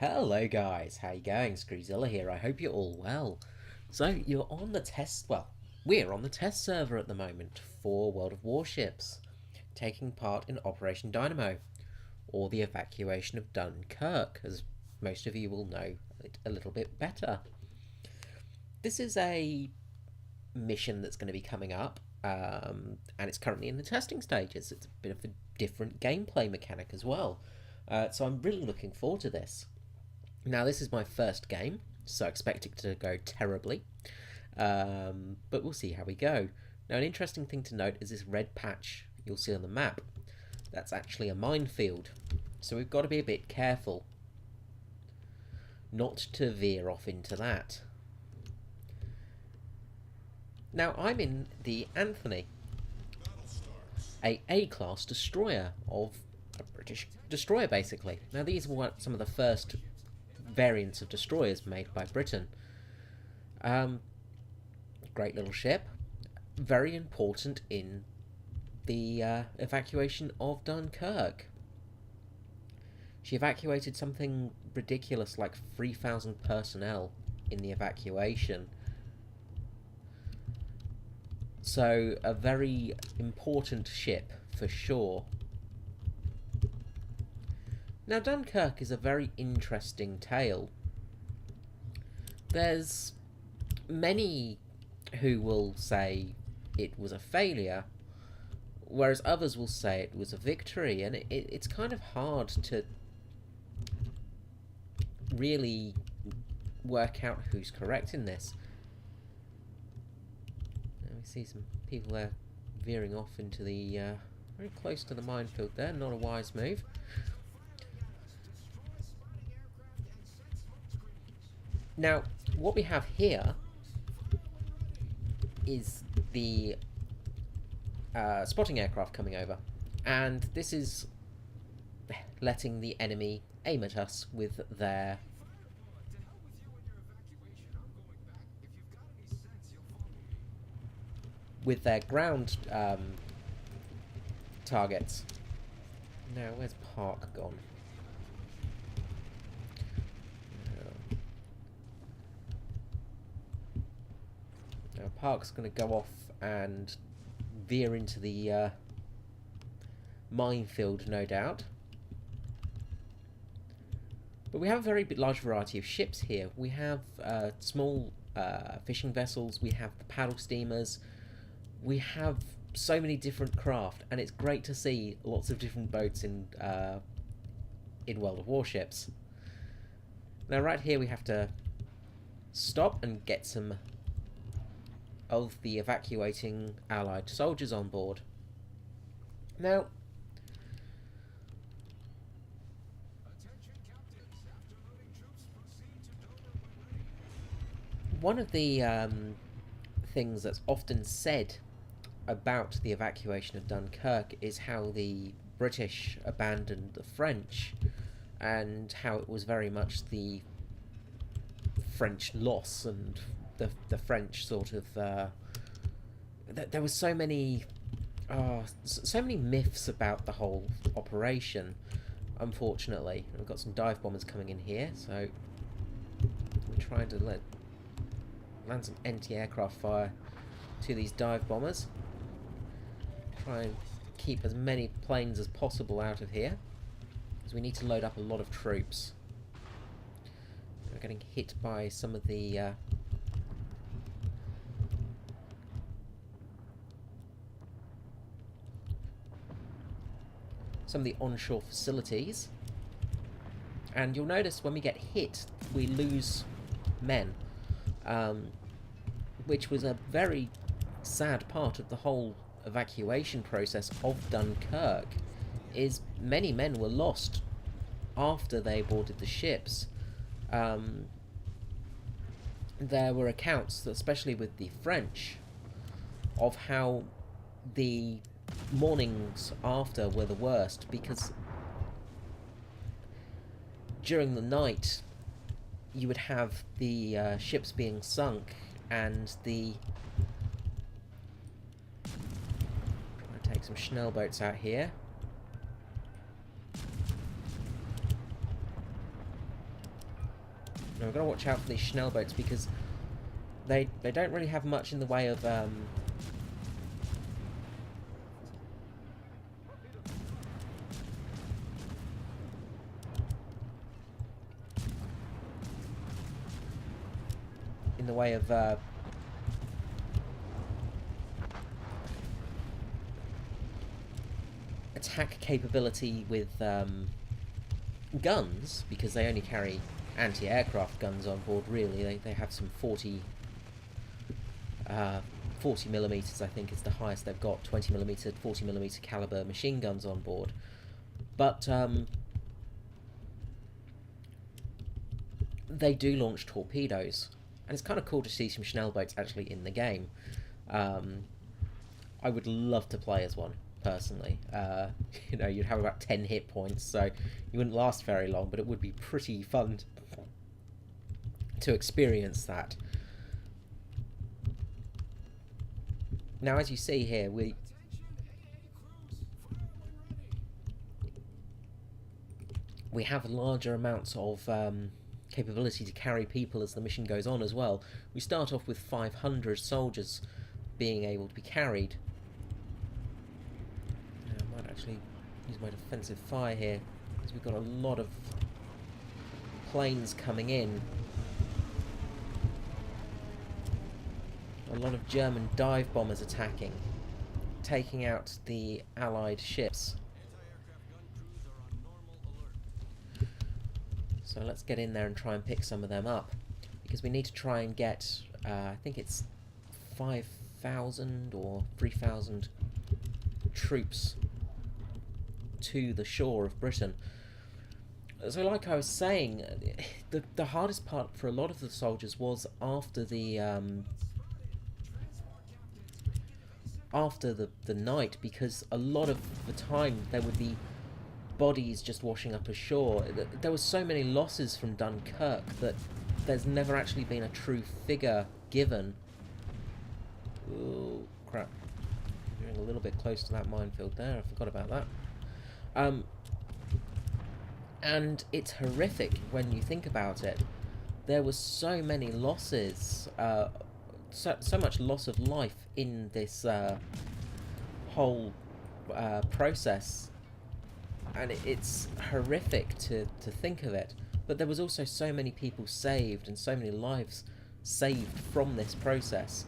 Hello guys, how you going? Screezilla here, I hope you're all well. So you're on the test, we're on the test server at the moment for World of Warships, taking part in Operation Dynamo, or the evacuation of Dunkirk, as most of you will know it a little bit better. This is a mission that's going to be coming up, and it's currently in the testing stages. It's a bit of a different gameplay mechanic as well, so I'm really looking forward to this. Now, this is my first game, so I expect it to go terribly, but we'll see how we go. Now, an interesting thing to note is this red patch you'll see on the map. That's actually a minefield, so we've got to be a bit careful not to veer off into that. Now, I'm in the Anthony, a A-class destroyer of a British destroyer, basically. Now, these were some of the first variants of destroyers made by Britain. Great little ship, very important in the evacuation of Dunkirk. She evacuated something ridiculous like 3,000 personnel in the evacuation. So a very important ship for sure. Now, Dunkirk is a very interesting tale. There's many who will say it was a failure, whereas others will say it was a victory, and it's kind of hard to really work out who's correct in this. Now we see some people there veering off into the very close to the minefield there. Not a wise move. Now, what we have here is the spotting aircraft coming over, and this is letting the enemy aim at us with their ground targets. Now, where's Park gone? Now, Park's going to go off and veer into the minefield, no doubt. But we have a very large variety of ships here. We have small fishing vessels, we have the paddle steamers, we have so many different craft, and it's great to see lots of different boats in World of Warships. Now, right here we have to stop and get some of the evacuating Allied soldiers on board. Now, one of the things that's often said about the evacuation of Dunkirk is how the British abandoned the French, and how it was very much the French loss, and the French sort of there was so many myths about the whole operation. Unfortunately, we've got some dive bombers coming in here, so we're trying to land some anti-aircraft fire to these dive bombers. Try and keep as many planes as possible out of here, because we need to load up a lot of troops. We're getting hit by some of the onshore facilities, and you'll notice when we get hit we lose men, which was a very sad part of the whole evacuation process of Dunkirk. Is many men were lost after they boarded the ships. There were accounts, especially with the French, of how the mornings after were the worst, because during the night you would have the ships being sunk, and the trying to take some Schnell boats out here. Now we've got to watch out for these Schnellboats because they don't really have much in the way of attack capability with guns, because they only carry anti-aircraft guns on board. Really, they have some 40 millimeters, I think, is the highest they've got. 20 millimeter, 40 millimeter caliber machine guns on board, but they do launch torpedoes, and it's kind of cool to see some Schnellboats actually in the game. I would love to play as one, personally. You know, you'd have about 10 hit points, so you wouldn't last very long, but it would be pretty fun to experience that. Now, as you see here, we have larger amounts of capability to carry people as the mission goes on as well. We start off with 500 soldiers being able to be carried. I might actually use my defensive fire here, because we've got a lot of planes coming in. A lot of German dive bombers attacking, taking out the Allied ships. So let's get in there and try and pick some of them up, because we need to try and get, I think it's 5,000 or 3,000 troops to the shore of Britain. So like I was saying, the hardest part for a lot of the soldiers was after the night, because a lot of the time there would be bodies just washing up ashore. There were so many losses from Dunkirk that there's never actually been a true figure given. Oh crap, getting a little bit close to that minefield there, I forgot about that. And it's horrific when you think about it. There was so many losses, so much loss of life in this whole process, and it's horrific to think of it. But there was also so many people saved, and so many lives saved from this process.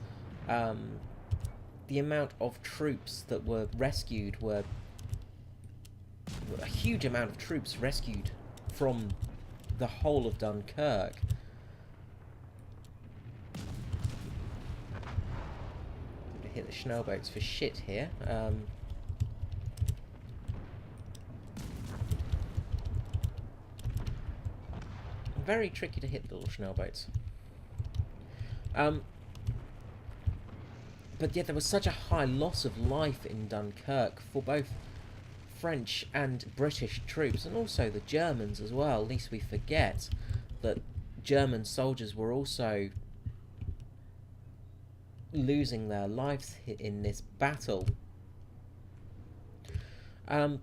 The amount of troops that were rescued were a huge amount of troops rescued from the whole of Dunkirk. Hit the Schnellboats for shit here. Very tricky to hit the little Schnellboats. But yeah, there was such a high loss of life in Dunkirk for both French and British troops, and also the Germans as well. At least we forget that German soldiers were also losing their lives in this battle. One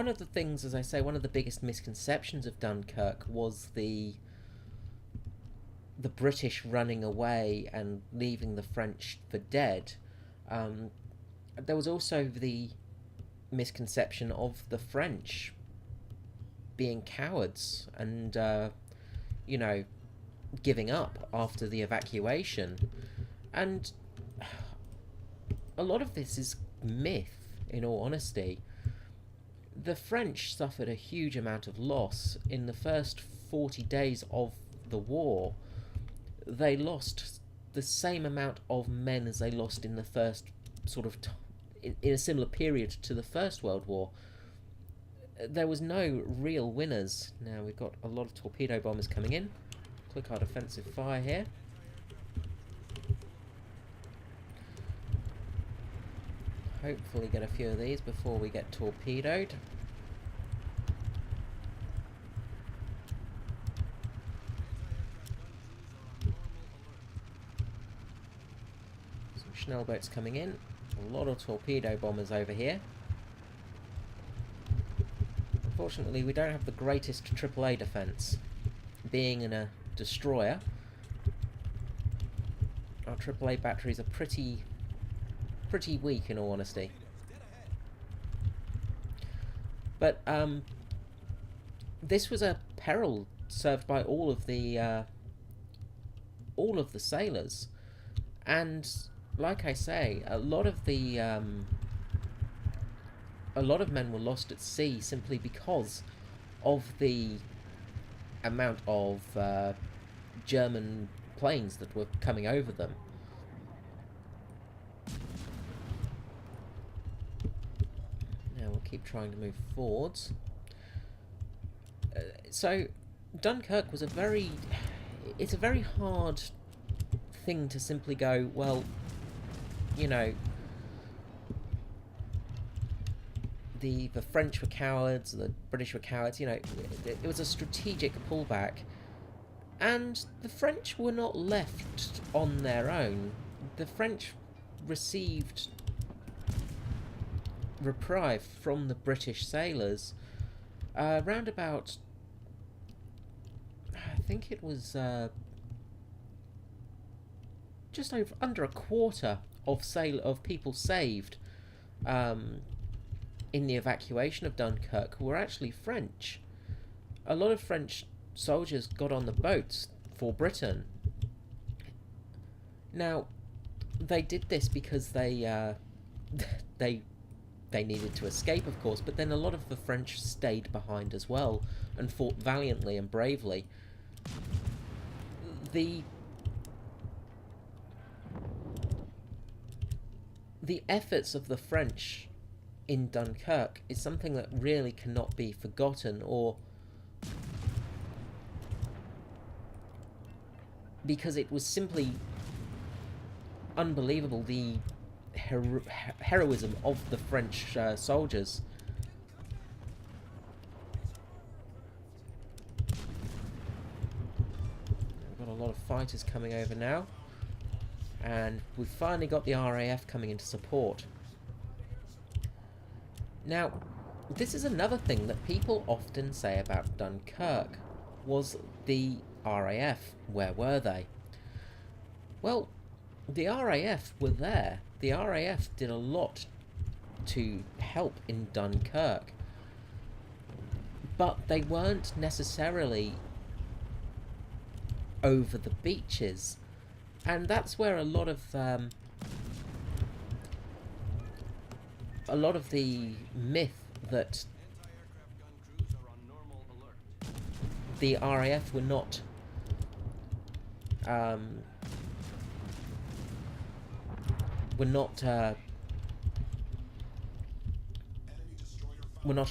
of the things, as I say, one of the biggest misconceptions of Dunkirk was the British running away and leaving the French for dead. There was also the misconception of the French being cowards and, you know, giving up after the evacuation. And a lot of this is myth, in all honesty. The French suffered a huge amount of loss. In the first 40 days of the war, they lost the same amount of men as they lost in the first sort of in a similar period to the First World War. There was no real winners. Now we've got a lot of torpedo bombers coming in. Click our defensive fire here. Hopefully get a few of these before we get torpedoed. Some Schnellboats coming in. A lot of torpedo bombers over here. Unfortunately, we don't have the greatest AAA defense. being in a destroyer, our AAA batteries are pretty weak, in all honesty. But this was a peril served by all of the sailors, and like I say, a lot of men were lost at sea simply because of the amount of German planes that were coming over them. Now we'll keep trying to move forwards. So Dunkirk was it's a very hard thing to simply go, well, you know, the French were cowards, the British were cowards, you know, it was a strategic pullback, and the French were not left on their own. The French received reprieve from the British sailors around about, I think it was just under a quarter of people saved in the evacuation of Dunkirk were actually French. A lot of French soldiers got on the boats for Britain. Now, they did this because they needed to escape, of course, but then a lot of the French stayed behind as well and fought valiantly and bravely. The efforts of the French in Dunkirk is something that really cannot be forgotten, or because it was simply unbelievable, the heroism of the French soldiers. We've got a lot of fighters coming over now, and we've finally got the RAF coming into support. Now, this is another thing that people often say about Dunkirk, was the RAF. Where were they? Well, the RAF were there. The RAF did a lot to help in Dunkirk, but they weren't necessarily over the beaches, and that's where a lot of the myth that the RAF were not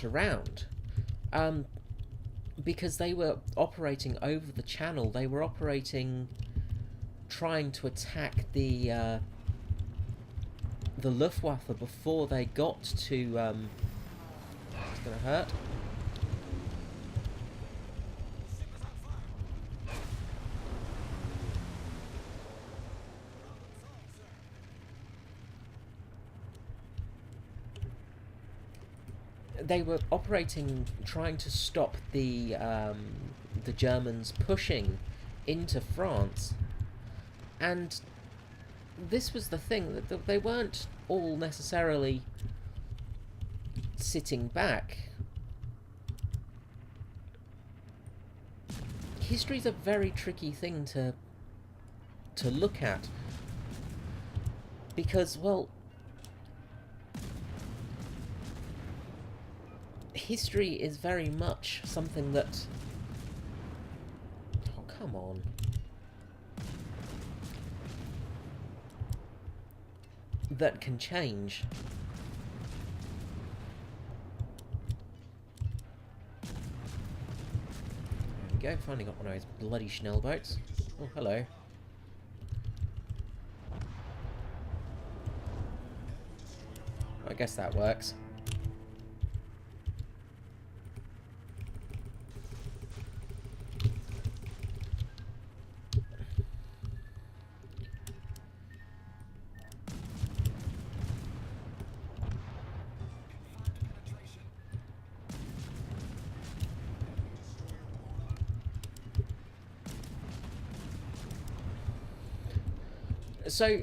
around, because they were operating over the channel. They were operating, trying to attack the Luftwaffe before they got to it's gonna hurt. They were operating, trying to stop the Germans pushing into France, and this was the thing, that they weren't all necessarily sitting back. History's a very tricky thing to look at, because, well, history is very much something that... Oh, come on. That can change. There we go, finally got one of those bloody Schnell boats. Oh, hello. I guess that works. So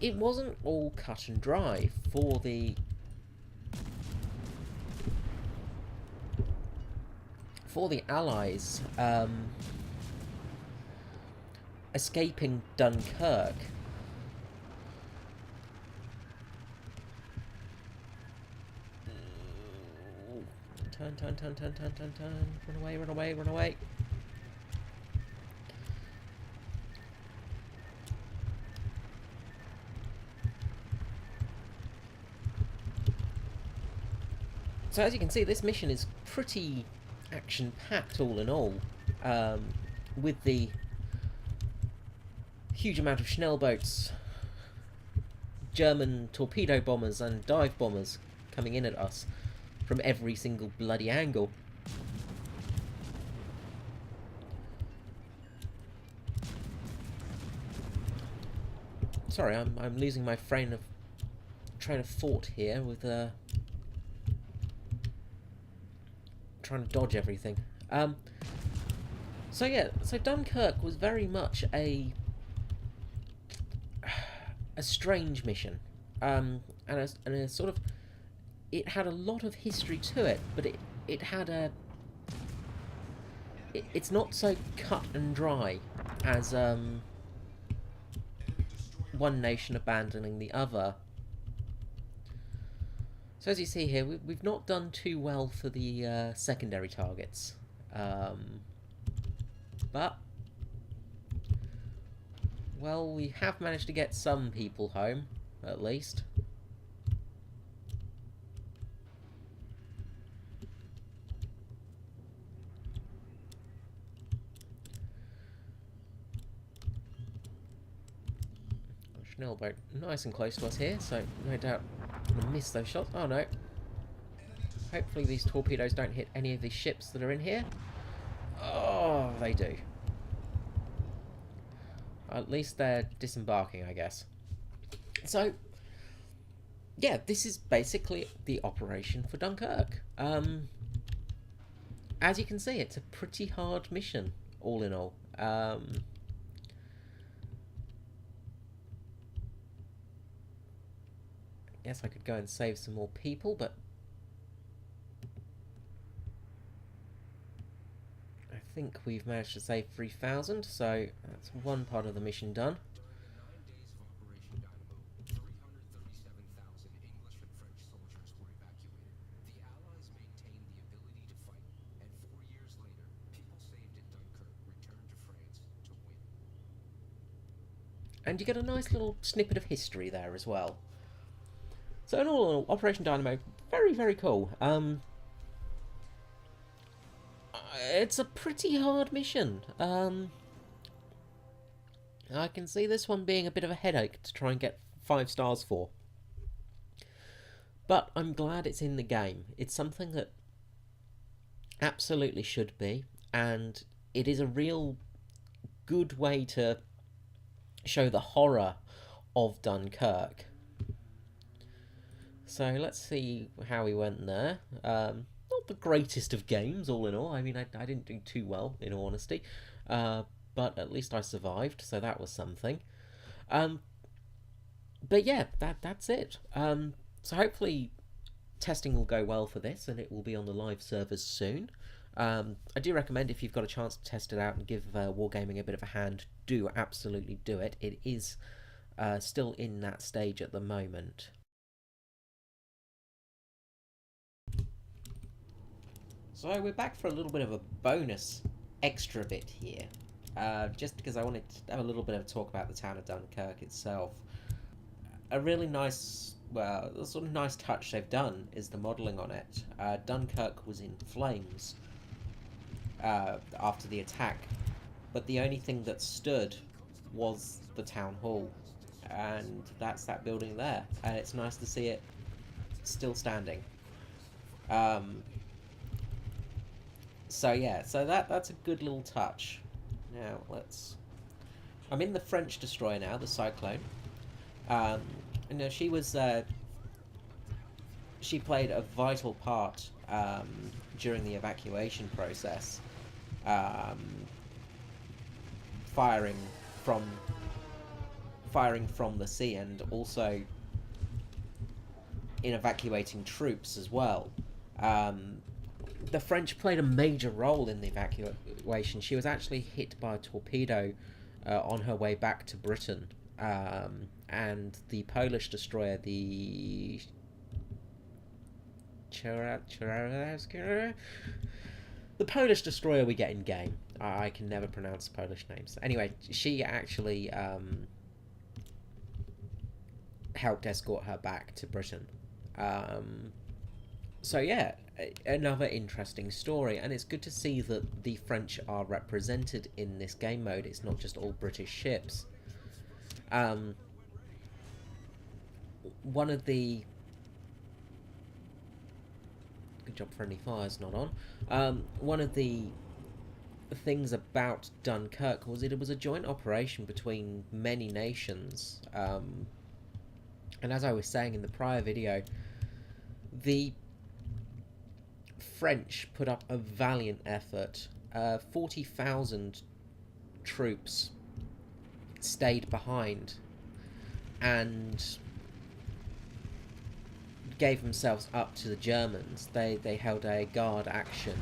it wasn't all cut and dry for the Allies escaping Dunkirk. Turn. Run away. So as you can see, this mission is pretty action-packed all in all, with the huge amount of Schnellboats, German torpedo bombers and dive bombers coming in at us from every single bloody angle. Sorry, I'm losing my train of thought here with trying to dodge everything. So Dunkirk was very much a strange mission, and a sort of, it had a lot of history to it, but it had it's not so cut and dry as one nation abandoning the other. So as you see here, we've not done too well for the secondary targets, but well, we have managed to get some people home, at least. Schnellboat nice and close to us here, so no doubt I'm gonna miss those shots. Oh no. Hopefully these torpedoes don't hit any of these ships that are in here. Oh, they do. At least they're disembarking, I guess. So, yeah, this is basically the operation for Dunkirk. As you can see, it's a pretty hard mission, all in all. Guess I could go and save some more people, but I think we've managed to save 3,000, so that's one part of the mission done. During 9 days of Operation Dynamo, 337,000 English and French soldiers were evacuated. The Allies maintained the ability to fight, and 4 years later, people saved at Dunkirk returned to France to win. And you get a nice little snippet of history there as well. So in all, Operation Dynamo, very, very cool. It's a pretty hard mission. I can see this one being a bit of a headache to try and get 5 stars for. But I'm glad it's in the game. It's something that absolutely should be, and it is a real good way to show the horror of Dunkirk. So let's see how we went there. Not the greatest of games, all in all. I mean, I didn't do too well, in all honesty. But at least I survived, so that was something. But yeah, that's it. So hopefully testing will go well for this, and it will be on the live servers soon. I do recommend, if you've got a chance to test it out and give Wargaming a bit of a hand, do absolutely do it. It is still in that stage at the moment. So we're back for a little bit of a bonus extra bit here, just because I wanted to have a little bit of a talk about the town of Dunkirk itself. A really nice, well, a sort of nice touch they've done is the modelling on it. Dunkirk was in flames after the attack, but the only thing that stood was the town hall, and that's that building there, and it's nice to see it still standing. So yeah, so that's a good little touch. Now I'm in the French destroyer now, the Cyclone. You know, she played a vital part during the evacuation process, firing from firing from the sea and also in evacuating troops as well. The French played a major role in the evacuation. She was actually hit by a torpedo on her way back to Britain, and the Polish destroyer, the Polish destroyer we get in game. I can never pronounce Polish names. Anyway, she actually helped escort her back to Britain. So yeah, another interesting story, and it's good to see that the French are represented in this game mode. It's not just all British ships. One of the good job friendly fire's not on. One of the things about Dunkirk was it was a joint operation between many nations. And as I was saying in the prior video, the French put up a valiant effort. 40,000 troops stayed behind and gave themselves up to the Germans. They held a guard action.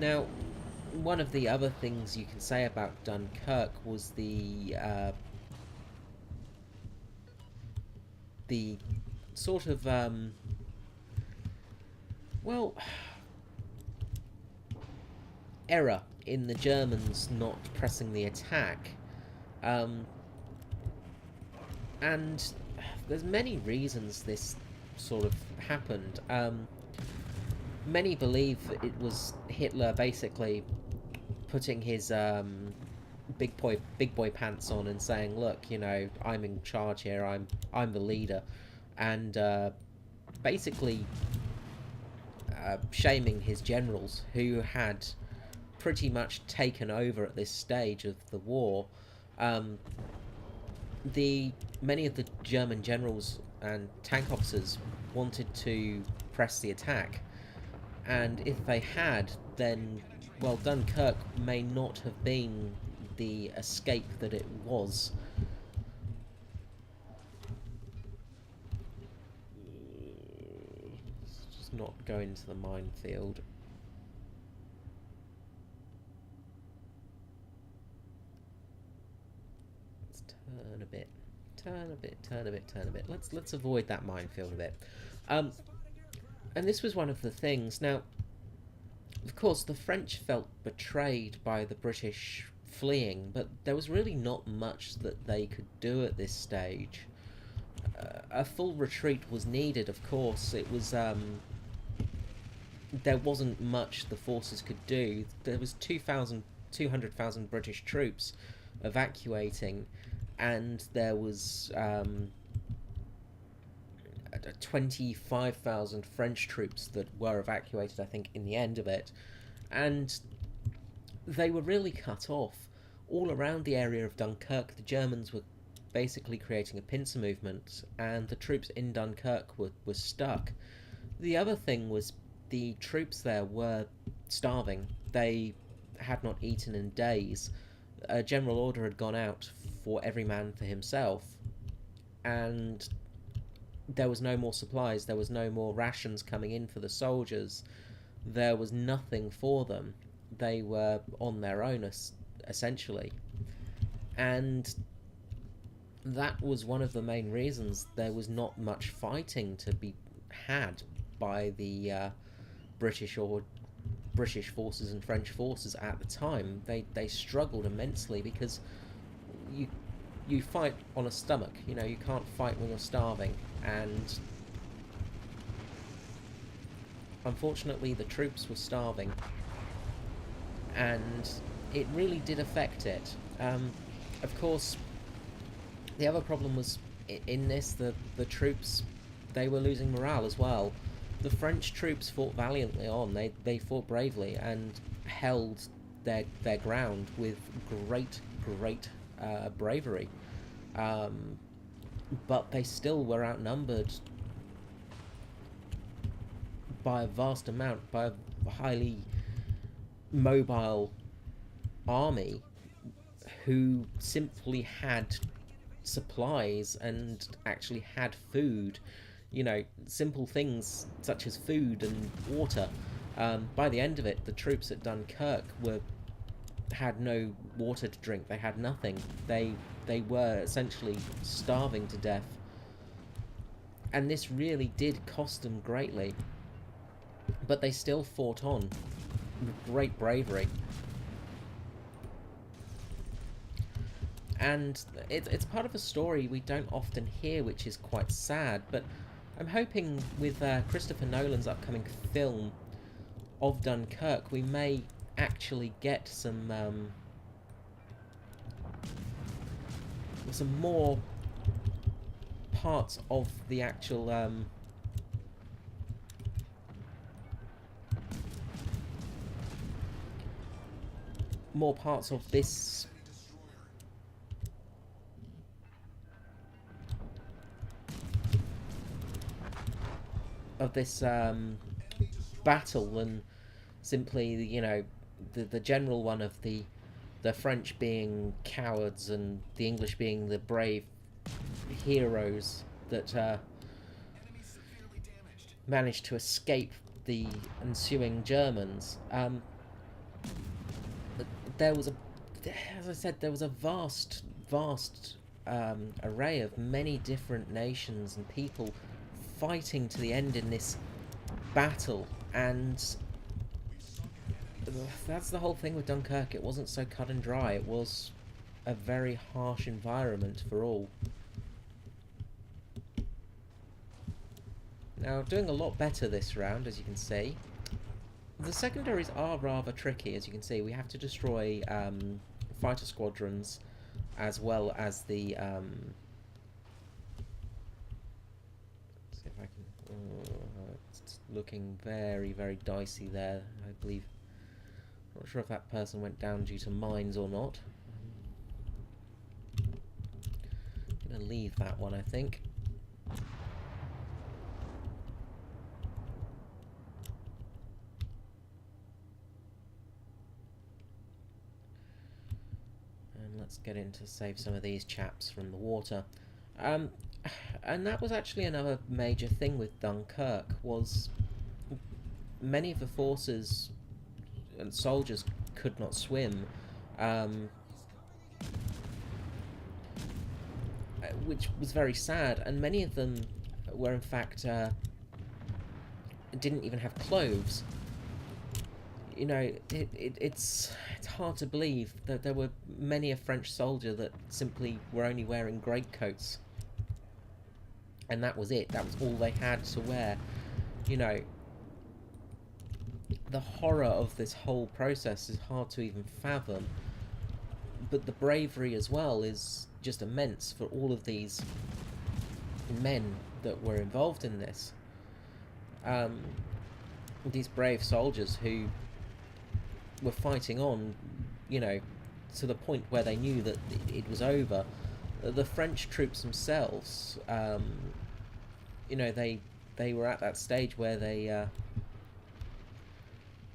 Now, one of the other things you can say about Dunkirk was the sort of well, error in the Germans not pressing the attack, and there's many reasons this sort of happened. Many believe that it was Hitler basically putting his big boy pants on and saying, "Look, you know, I'm in charge here. I'm the leader," and basically shaming his generals who had pretty much taken over at this stage of the war. Many of the German generals and tank officers wanted to press the attack, and if they had, then, well, Dunkirk may not have been the escape that it was. Let's just not go into the minefield. Let's turn a bit. Turn a bit. Let's avoid that minefield a bit. And this was one of the things. Now, of course, the French felt betrayed by the British fleeing, but there was really not much that they could do at this stage. A full retreat was needed, of course. It was there wasn't much the forces could do. There was 200,000 British troops evacuating, and there was 25,000 French troops that were evacuated, I think, in the end of it. And they were really cut off. All around the area of Dunkirk, the Germans were basically creating a pincer movement, and the troops in Dunkirk were stuck. The other thing was the troops there were starving. They had not eaten in days. A general order had gone out for every man for himself, and there was no more supplies, there was no more rations coming in for the soldiers, there was nothing for them. They were on their own, essentially. And that was one of the main reasons there was not much fighting to be had by the British forces and French forces at the time. They struggled immensely because you fight on a stomach, you know, you can't fight when you're starving, and unfortunately the troops were starving, and it really did affect it. Of course, the other problem was in this, the troops, they were losing morale as well. The French troops fought valiantly on, they fought bravely and held their ground with great bravery, but they still were outnumbered by a vast amount, by a highly mobile army who simply had supplies and actually had food, you know, simple things such as food and water. By the end of it, the troops at Dunkirk had no water to drink. They had nothing. They were essentially starving to death, and this really did cost them greatly. But they still fought on with great bravery. And it's part of a story we don't often hear, which is quite sad. But I'm hoping with Christopher Nolan's upcoming film of Dunkirk, we may actually get some more parts of the actual more parts of this battle than simply, you know, the general one of the French being cowards and the English being the brave heroes that managed to escape the ensuing Germans. There was as I said, there was a vast array of many different nations and people fighting to the end in this battle, and that's the whole thing with Dunkirk. It wasn't so cut and dry. It was a very harsh environment for all. Now, doing a lot better this round, as you can see. The secondaries are rather tricky, as you can see. We have to destroy fighter squadrons, as well as the... let's see if I can... it's looking very, very dicey there, I believe. Not sure if that person went down due to mines or not. I'm going to leave that one, I think. Let's get in to save some of these chaps from the water. And that was actually another major thing with Dunkirk, was many of the forces and soldiers could not swim, which was very sad, and many of them were in fact didn't even have clothes. You know, it's hard to believe that there were many a French soldier that simply were only wearing greatcoats, and that was it. That was all they had to wear. You know, the horror of this whole process is hard to even fathom, but the bravery as well is just immense for all of these men that were involved in this. These brave soldiers who were fighting on, you know, to the point where they knew that it was over. The French troops themselves, you know, they were at that stage where the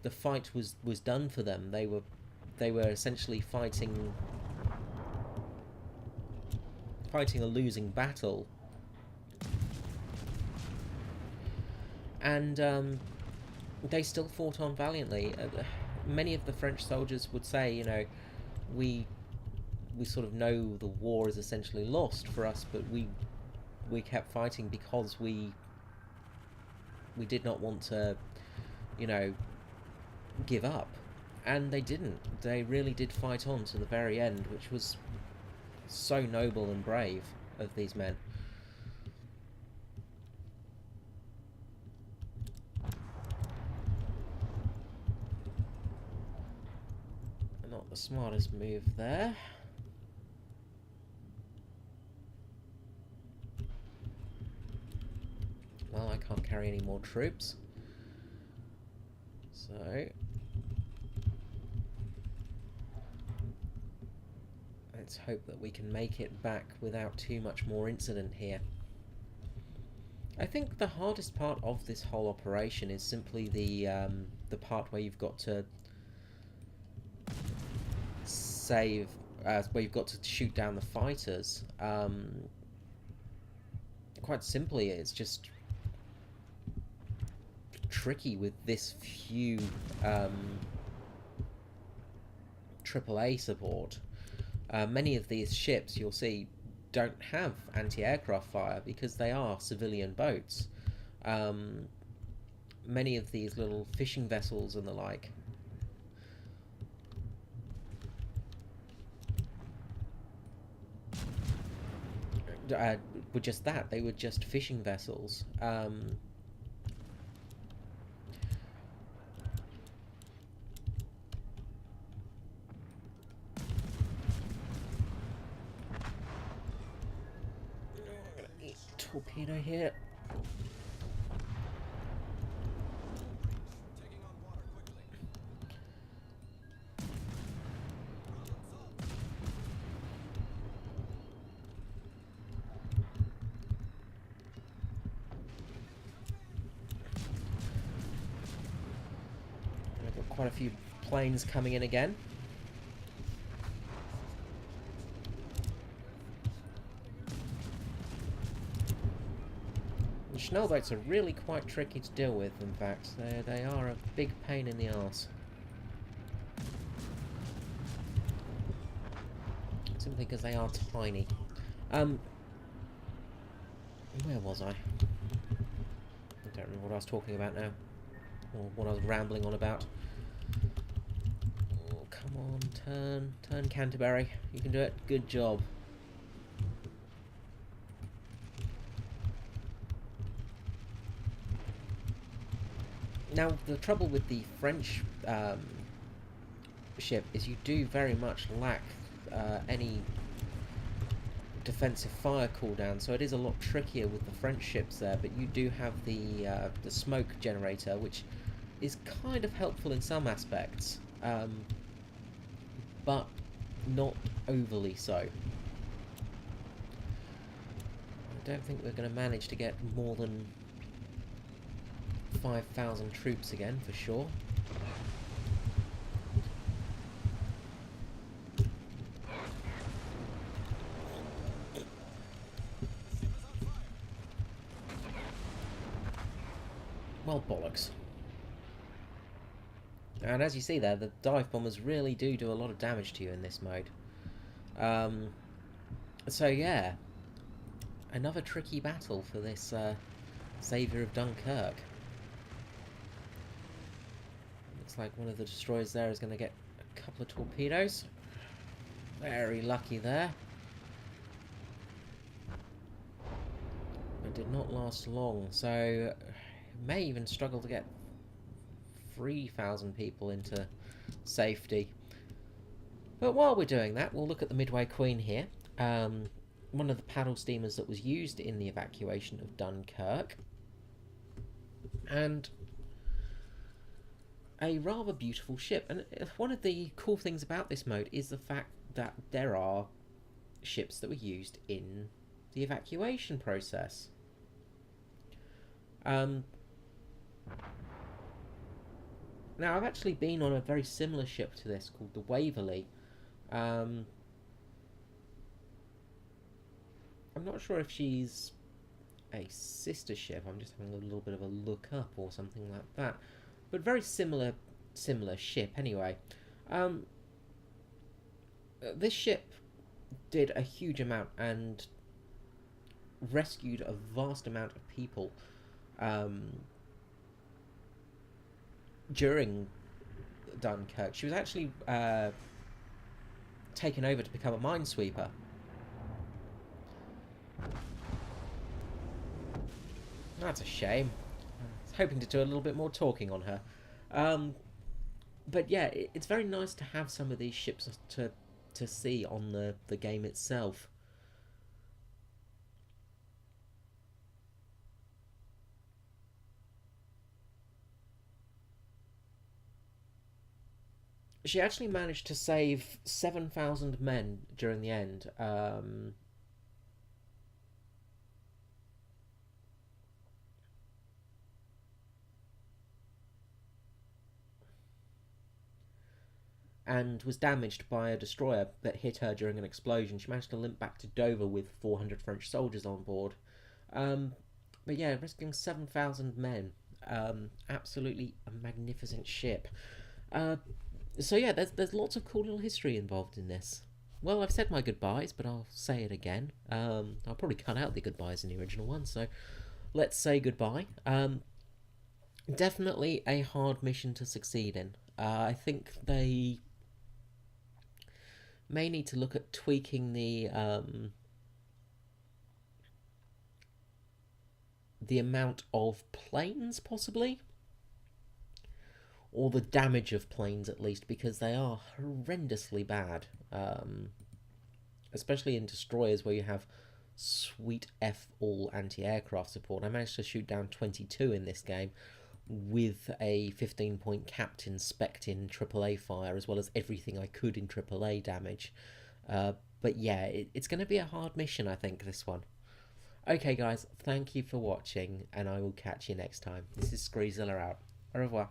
fight was done for them. They were essentially fighting a losing battle, and they still fought on valiantly. Many of the French soldiers would say, you know, we sort of know the war is essentially lost for us, but we kept fighting because we did not want to, you know, give up. And they didn't. They really did fight on to the very end, which was so noble and brave of these men. Not the smartest move there. Well, I can't carry any more troops, so let's hope that we can make it back without too much more incident here. I think the hardest part of this whole operation is simply the part where you've got to save where you've got to shoot down the fighters. Quite simply, it's just tricky with this few AAA support. Many of these ships you'll see don't have anti-aircraft fire because they are civilian boats. Many of these little fishing vessels and the like were just that. They were just fishing vessels. Torpedo here. I've got quite a few planes coming in again. Schnell boats are really quite tricky to deal with, in fact. They are a big pain in the arse. Simply because they are tiny. Where was I? I don't remember what I was talking about now. Or what I was rambling on about. Oh, come on, turn Canterbury. You can do it. Good job. Now, the trouble with the French ship is you do very much lack any defensive fire cooldown, so it is a lot trickier with the French ships there, but you do have the smoke generator, which is kind of helpful in some aspects, but not overly so. I don't think we're going to manage to get more than 5,000 troops again, for sure. Well, bollocks. And as you see there, the dive bombers really do a lot of damage to you in this mode. So yeah, another tricky battle for this saviour of Dunkirk. Looks like one of the destroyers there is going to get a couple of torpedoes. Very lucky there. It did not last long, so may even struggle to get 3,000 people into safety. But while we're doing that, we'll look at the Midway Queen here. One of the paddle steamers that was used in the evacuation of Dunkirk. And a rather beautiful ship. And one of the cool things about this mode is the fact that there are ships that were used in the evacuation process. Now, I've actually been on a very similar ship to this called the Waverley. I'm not sure if she's a sister ship. I'm just having a little bit of a look up or something like that. But very similar ship anyway. This ship did a huge amount and rescued a vast amount of people during Dunkirk. She was actually taken over to become a minesweeper. That's a shame. I was hoping to do a little bit more talking on her. But yeah, it's very nice to have some of these ships to see on the game itself. She actually managed to save 7,000 men during the end. and was damaged by a destroyer that hit her during an explosion. She managed to limp back to Dover with 400 French soldiers on board. Um, but yeah, rescuing 7,000 men. Absolutely a magnificent ship. Uh, so yeah, there's lots of cool little history involved in this. Well, I've said my goodbyes, but I'll say it again. I'll probably cut out the goodbyes in the original one, so let's say goodbye. Definitely a hard mission to succeed in. I think they may need to look at tweaking the amount of planes, possibly, or the damage of planes at least, because they are horrendously bad. Especially in destroyers where you have sweet F all anti-aircraft support. I managed to shoot down 22 in this game with a 15-point captain spec'd in AAA fire, as well as everything I could in AAA damage. But yeah, it's going to be a hard mission, I think, this one. Okay, guys, thank you for watching, and I will catch you next time. This is Screezilla out. Au revoir.